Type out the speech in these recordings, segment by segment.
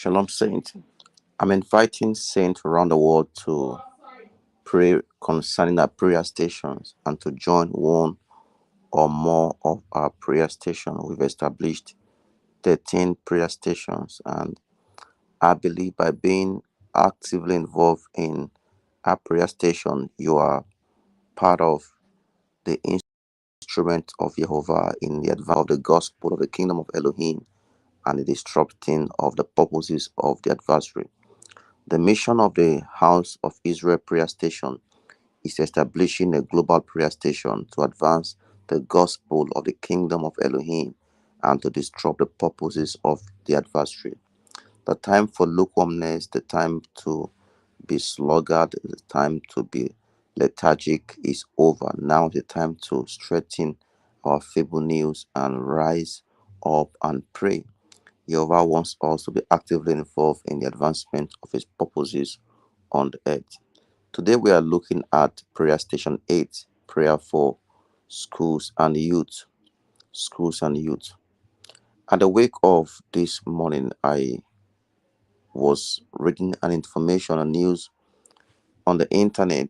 Shalom, Saint. I'm inviting saints around the world to pray concerning our prayer stations and to join one or more of our prayer stations. We've established 13 prayer stations, and I believe by being actively involved in our prayer station, you are part of the instrument of Jehovah in the advance of the gospel of the kingdom of Elohim and the disrupting of the purposes of the adversary. The mission of the House of Israel Prayer Station is establishing a global prayer station to advance the gospel of the kingdom of Elohim and to disrupt the purposes of the adversary. The time for lukewarmness, the time to be sluggard, the time to be lethargic is over. Now the time to strengthen our feeble knees and rise up and pray. Jehovah wants us to be actively involved in the advancement of his purposes on the earth. Today we are looking at prayer station 8, prayer for schools and youth. Schools and youth. At the wake of this morning, I was reading an information and news on the internet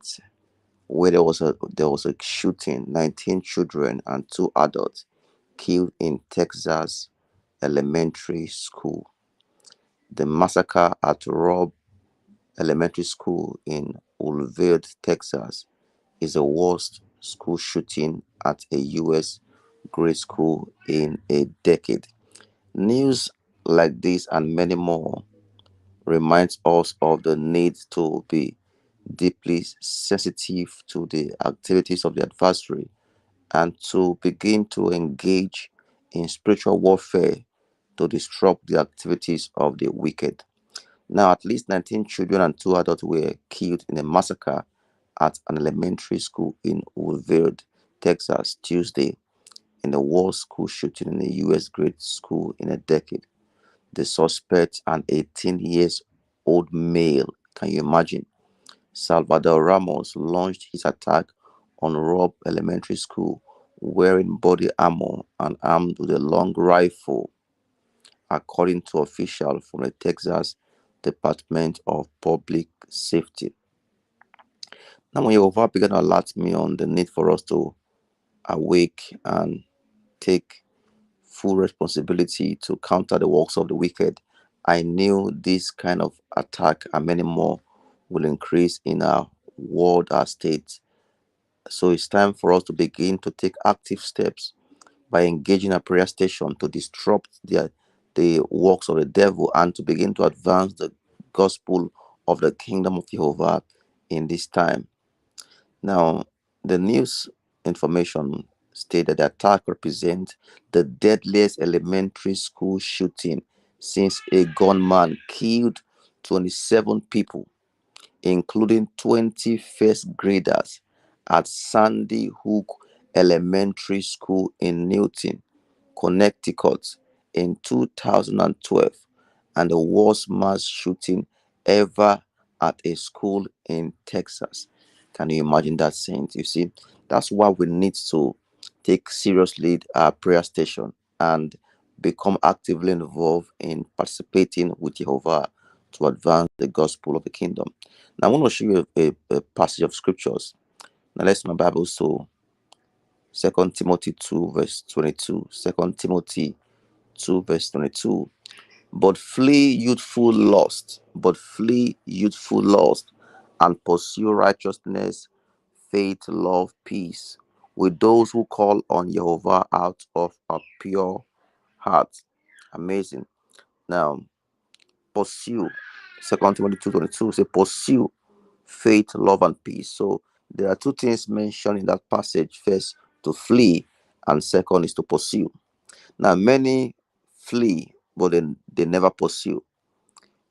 where there was a shooting, 19 children and 2 adults killed in Texas elementary school. The massacre at Robb Elementary School in Uvalde, Texas, is the worst school shooting at a U.S. grade school in a decade. News like this and many more reminds us of the need to be deeply sensitive to the activities of the adversary and to begin to engage in spiritual warfare to disrupt the activities of the wicked. Now, at least 19 children and 2 adults were killed in a massacre at an elementary school in Uvalde, Texas, Tuesday, in the worst school shooting in a U.S. grade school in a decade. The suspect, an 18 years old male, can you imagine? Salvador Ramos launched his attack on Robb Elementary School wearing body armor and armed with a long rifle, according to officials from the Texas Department of Public Safety. Now, when Jehovah began to alert me on the need for us to awake and take full responsibility to counter the works of the wicked, I knew this kind of attack and many more will increase in our world, our state. So it's time for us to begin to take active steps by engaging a prayer station to disrupt the works of the devil and to begin to advance the gospel of the kingdom of Jehovah in this time. Now, the news information stated the attack represents the deadliest elementary school shooting since a gunman killed 27 people, including 20 first graders at Sandy Hook Elementary School in Newton, Connecticut in 2012, and the worst mass shooting ever at a school in Texas. Can you imagine that, saint? You see, that's why we need to take seriously our prayer station and become actively involved in participating with Jehovah to advance the gospel of the kingdom. Now, I want to show you a passage of scriptures. Now, let's my Bible. So, 2 Timothy 2, verse 22. 2 Timothy 2, verse 22. But flee youthful lust, and pursue righteousness, faith, love, peace, with those who call on Jehovah out of a pure heart. Amazing. Now, pursue. 2 Timothy 2:22 say, pursue faith, love, and peace. So there are two things mentioned in that passage. First, to flee, and second is to pursue. Now, many flee, but then they never pursue.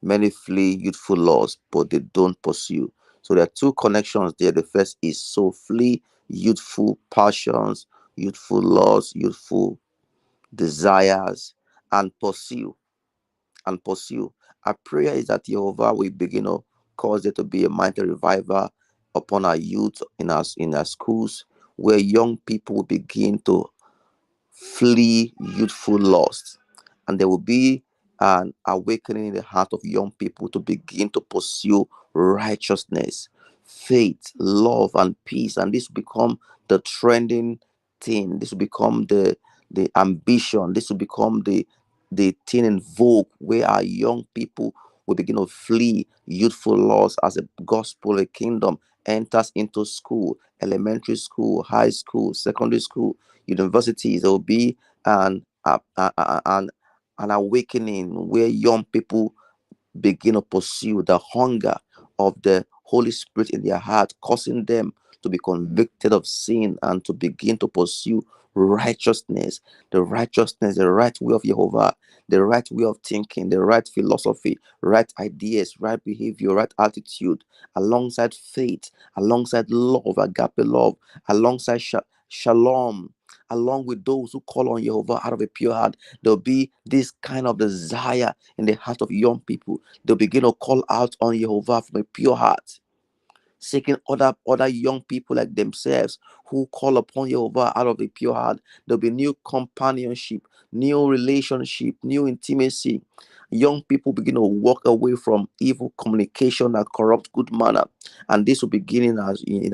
Many flee youthful laws, but they don't pursue. So there are two connections there. The first is so flee youthful passions, youthful laws, youthful desires, and pursue. And pursue. Our prayer is that Jehovah will begin to cause there to be a mighty revival upon our youth in our schools, where young people will begin to flee youthful lust, and there will be and awakening in the heart of young people to begin to pursue righteousness, faith, love, and peace. And this will become the trending thing. This will become the ambition. This will become the thing in vogue where our young people will begin to flee youthful laws as the gospel, the kingdom enters into school, elementary school, high school, secondary school, universities. There will be an an awakening where young people begin to pursue the hunger of the Holy Spirit in their heart, causing them to be convicted of sin and to begin to pursue righteousness, the right way of Jehovah, the right way of thinking, the right philosophy, right ideas, right behavior, right attitude, alongside faith, alongside love, agape love, alongside shalom, along with those who call on Jehovah out of a pure heart. There'll be this kind of desire in the heart of young people. They'll begin to call out on Jehovah from a pure heart, seeking other young people like themselves who call upon Jehovah out of a pure heart. There'll be new companionship, new relationship, new intimacy. Young people begin to walk away from evil communication that corrupt good manner. And this will begin in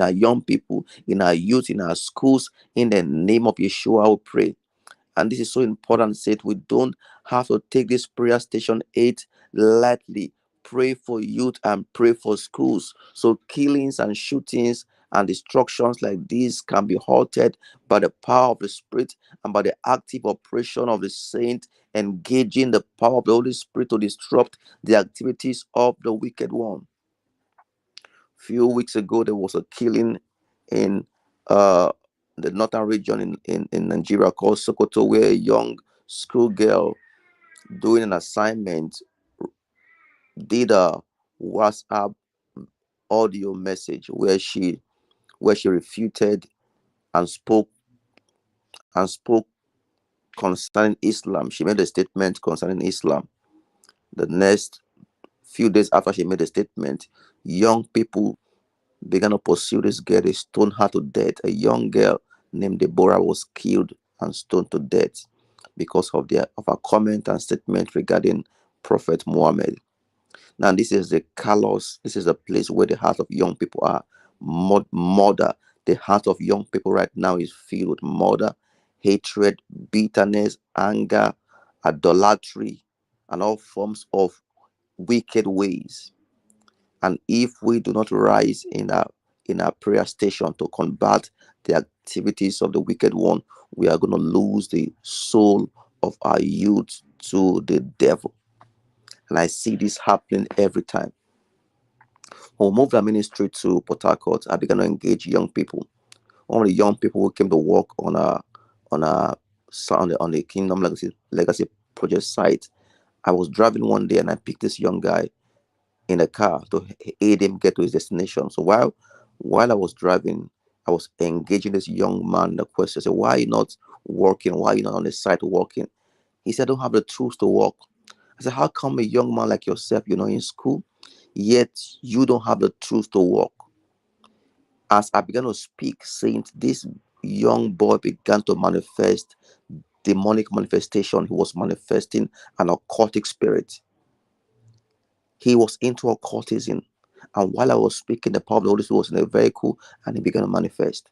our young people, in our youth, in our schools. In the name of Yeshua, we pray. And this is so important, said we don't have to take this prayer station 8 lightly. Pray for youth and pray for schools, so killings and shootings and destructions like these can be halted by the power of the Spirit and by the active operation of the saint, engaging the power of the Holy Spirit to disrupt the activities of the wicked one. Few weeks ago there was a killing in uh the northern region in Nigeria called Sokoto, where a young schoolgirl doing an assignment did a WhatsApp audio message where she refuted and spoke concerning Islam. She made a statement concerning Islam. The next few days after she made a statement, young people began to pursue this girl. They stoned her to death. A young girl named Deborah was killed and stoned to death because of her comment and statement regarding Prophet Muhammad. Now, this is the callous. This is a place where the heart of young people are. Murder. The heart of young people right now is filled with murder, hatred, bitterness, anger, idolatry, and all forms of wicked ways. And if we do not rise in our prayer station to combat the activities of the wicked one, we are going to lose the soul of our youth to the devil. And I see this happening every time. When we moved our ministry to Port Harcourt, I began to engage young people. One of the young people who came to work on a on the Kingdom Legacy Project site. I was driving one day and I picked this young guy in a car to aid him get to his destination. So while I was driving, I was engaging this young man. The question, I said, "Why are you not working? Why are you not on the site working?" He said, "I don't have the tools to work." I said, "How come a young man like yourself, in school, yet you don't have the tools to work?" As I began to speak, Saint, this young boy began to manifest demonic manifestation. He was manifesting an occultic spirit. He was into occultism. And while I was speaking, the power of the Holy Spirit was in a vehicle and he began to manifest.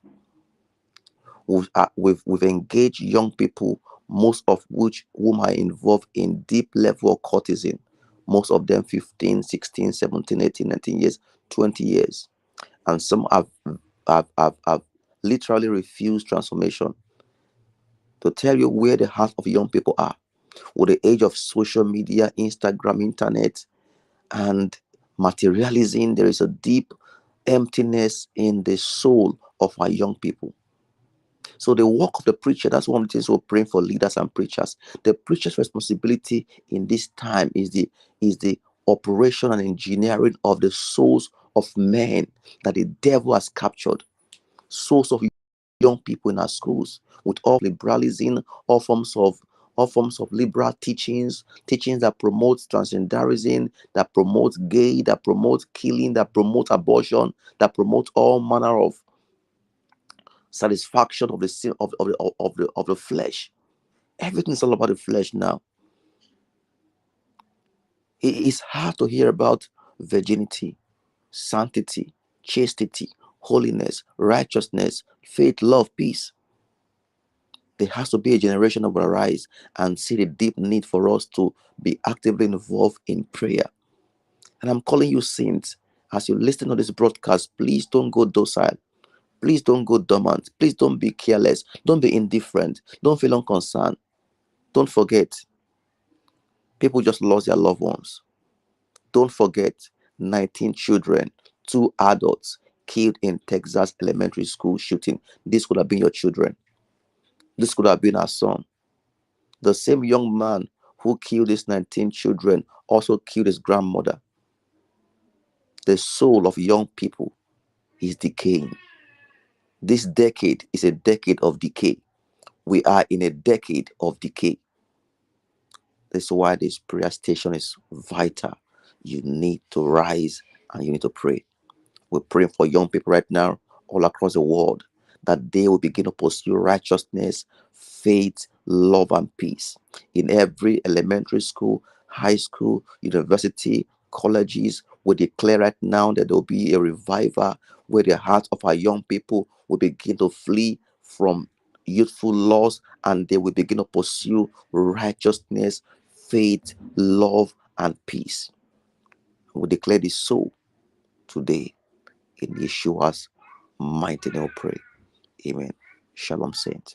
We've engaged young people, most of whom are involved in deep level occultism. Most of them 15, 16, 17, 18, 19 years, 20 years. And some have literally refused transformation. To tell you where the heart of young people are, with the age of social media, Instagram, internet, and materialism, there is a deep emptiness in the soul of our young people. So the work of the preacher, that's one of the things we're praying for leaders and preachers. The preacher's responsibility in this time is the operation and engineering of the souls of men that the devil has captured. Souls of young people in our schools with all liberalism, all forms of liberal teachings that promote transgenderism, that promote gay, that promote killing, that promote abortion, that promote all manner of satisfaction of the sin of the flesh. Everything is all about the flesh now. It's hard to hear about virginity, sanctity, chastity, holiness, righteousness, faith, love, peace. There has to be a generation of arise and see the deep need for us to be actively involved in prayer. And I'm calling you saints, as you listen to this broadcast, please don't go docile. Please don't go dormant. Please don't be careless. Don't be indifferent. Don't feel unconcerned. Don't forget, people just lost their loved ones. Don't forget, 19 children, 2 adults killed in Texas elementary school shooting. This could have been your children. This could have been our son. The same young man who killed these 19 children also killed his grandmother. The soul of young people is decaying. This decade is a decade of decay. We are in a decade of decay. This is why this prayer station is vital. You need to rise and you need to pray. We're praying for young people right now all across the world that they will begin to pursue righteousness, faith, love, and peace in every elementary school, high school, university, colleges. We declare right now that there will be a revival where the hearts of our young people will begin to flee from youthful laws and they will begin to pursue righteousness, faith, love, and peace. We declare this so today. In Yeshua's mighty name we pray. Amen. Shalom, saints.